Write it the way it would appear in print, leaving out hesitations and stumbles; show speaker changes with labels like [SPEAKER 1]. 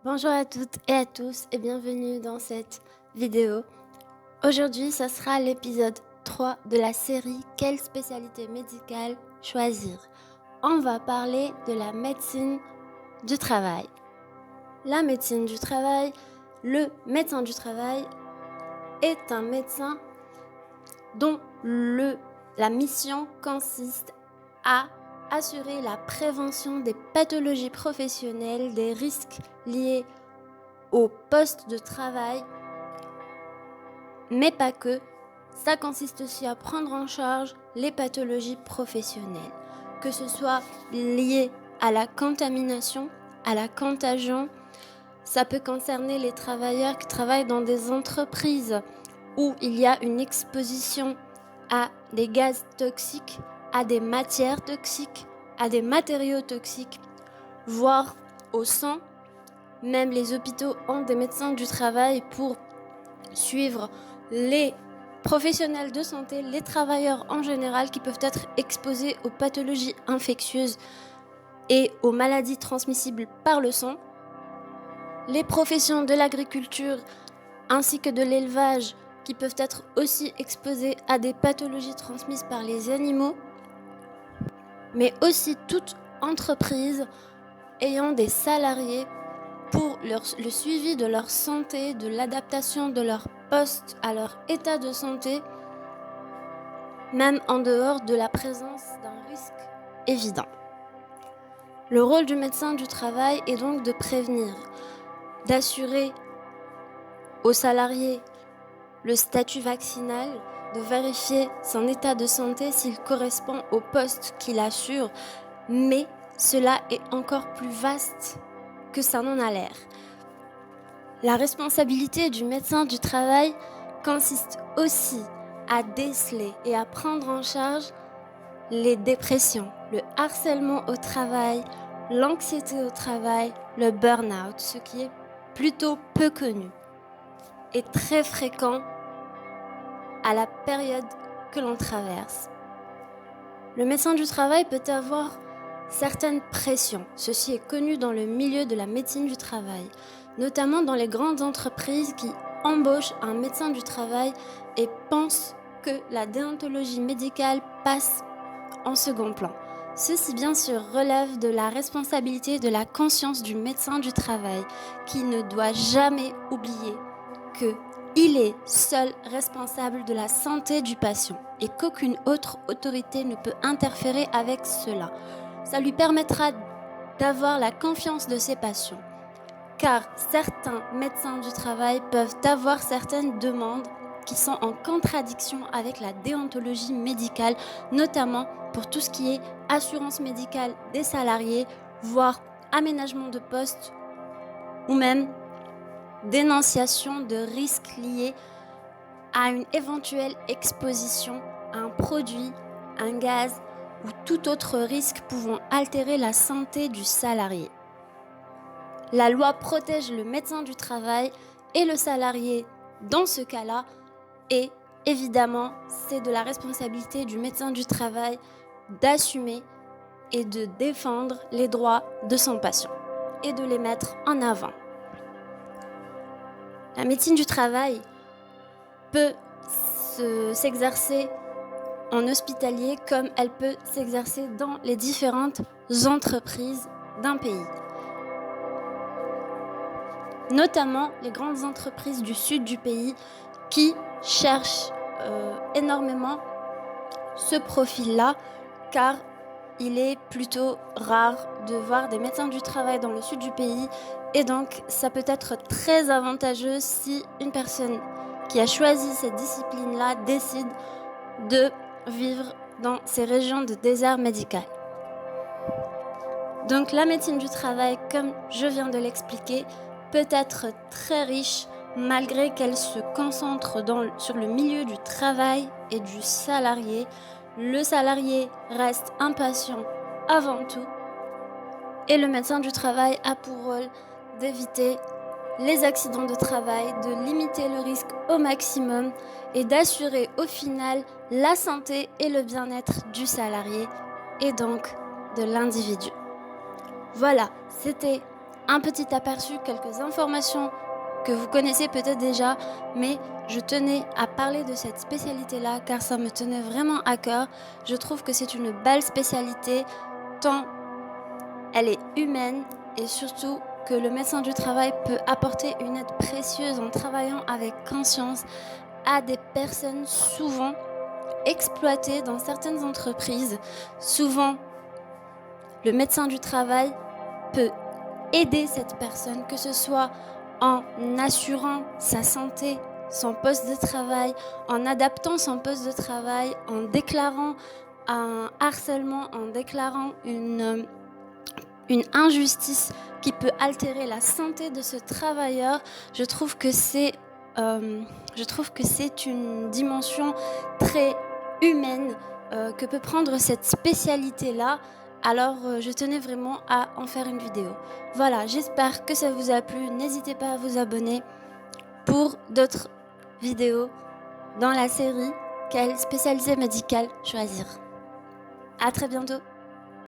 [SPEAKER 1] Bonjour à toutes et à tous et bienvenue dans cette vidéo. Aujourd'hui, ce sera l'épisode 3 de la série Quelle spécialité médicale choisir? On va parler de la médecine du travail. La médecine du travail, le médecin du travail est un médecin dont la mission consiste à assurer la prévention des pathologies professionnelles, des risques liés au poste de travail, mais pas que. Ça consiste aussi à prendre en charge les pathologies professionnelles, que ce soit lié à la contamination, à la contagion. Ça peut concerner les travailleurs qui travaillent dans des entreprises où il y a une exposition à des gaz toxiques, à des matières toxiques, à des matériaux toxiques, voire au sang. Même les hôpitaux ont des médecins du travail pour suivre les professionnels de santé, les travailleurs en général qui peuvent être exposés aux pathologies infectieuses et aux maladies transmissibles par le sang. Les professions de l'agriculture ainsi que de l'élevage qui peuvent être aussi exposées à des pathologies transmises par les animaux, mais aussi toute entreprise ayant des salariés pour le suivi de leur santé, de l'adaptation de leur poste à leur état de santé, même en dehors de la présence d'un risque évident. Le rôle du médecin du travail est donc de prévenir, d'assurer aux salariés le statut vaccinal, de vérifier son état de santé s'il correspond au poste qu'il assure, mais cela est encore plus vaste que ça n'en a l'air. La responsabilité du médecin du travail consiste aussi à déceler et à prendre en charge les dépressions, le harcèlement au travail, l'anxiété au travail, le burn-out, ce qui est plutôt peu connu et très fréquent à la période que l'on traverse. Le médecin du travail peut avoir certaines pressions. Ceci est connu dans le milieu de la médecine du travail, notamment dans les grandes entreprises qui embauchent un médecin du travail et pensent que la déontologie médicale passe en second plan. Ceci bien sûr relève de la responsabilité et de la conscience du médecin du travail qui ne doit jamais oublier qu'il est seul responsable de la santé du patient et qu'aucune autre autorité ne peut interférer avec cela. Ça lui permettra d'avoir la confiance de ses patients, car certains médecins du travail peuvent avoir certaines demandes qui sont en contradiction avec la déontologie médicale, notamment pour tout ce qui est assurance médicale des salariés, voire aménagement de poste ou même dénonciation de risques liés à une éventuelle exposition à un produit, un gaz ou tout autre risque pouvant altérer la santé du salarié. La loi protège le médecin du travail et le salarié dans ce cas-là, et évidemment, c'est de la responsabilité du médecin du travail d'assumer et de défendre les droits de son patient et de les mettre en avant. La médecine du travail peut s'exercer en hospitalier comme elle peut s'exercer dans les différentes entreprises d'un pays. Notamment les grandes entreprises du sud du pays qui cherchent énormément ce profil-là, car il est plutôt rare de voir des médecins du travail dans le sud du pays, et donc ça peut être très avantageux si une personne qui a choisi cette discipline-là décide de vivre dans ces régions de désert médical. Donc la médecine du travail, comme je viens de l'expliquer, peut être très riche malgré qu'elle se concentre sur le milieu du travail et du salarié. Le salarié reste un patient avant tout et le médecin du travail a pour rôle d'éviter les accidents de travail, de limiter le risque au maximum et d'assurer au final la santé et le bien-être du salarié et donc de l'individu. Voilà, c'était un petit aperçu, quelques informations que vous connaissez peut-être déjà, mais je tenais à parler de cette spécialité-là car ça me tenait vraiment à cœur. Je trouve que c'est une belle spécialité, tant elle est humaine et surtout que le médecin du travail peut apporter une aide précieuse en travaillant avec conscience à des personnes souvent exploitées dans certaines entreprises. Souvent, le médecin du travail peut aider cette personne, que ce soit en assurant sa santé, son poste de travail, en adaptant son poste de travail, en déclarant un harcèlement, en déclarant une injustice qui peut altérer la santé de ce travailleur. Je trouve que c'est une dimension très humaine que peut prendre cette spécialité-là. Alors, je tenais vraiment à en faire une vidéo. Voilà, j'espère que ça vous a plu. N'hésitez pas à vous abonner pour d'autres vidéos dans la série « Quelle spécialité médicale choisir ?» À très bientôt.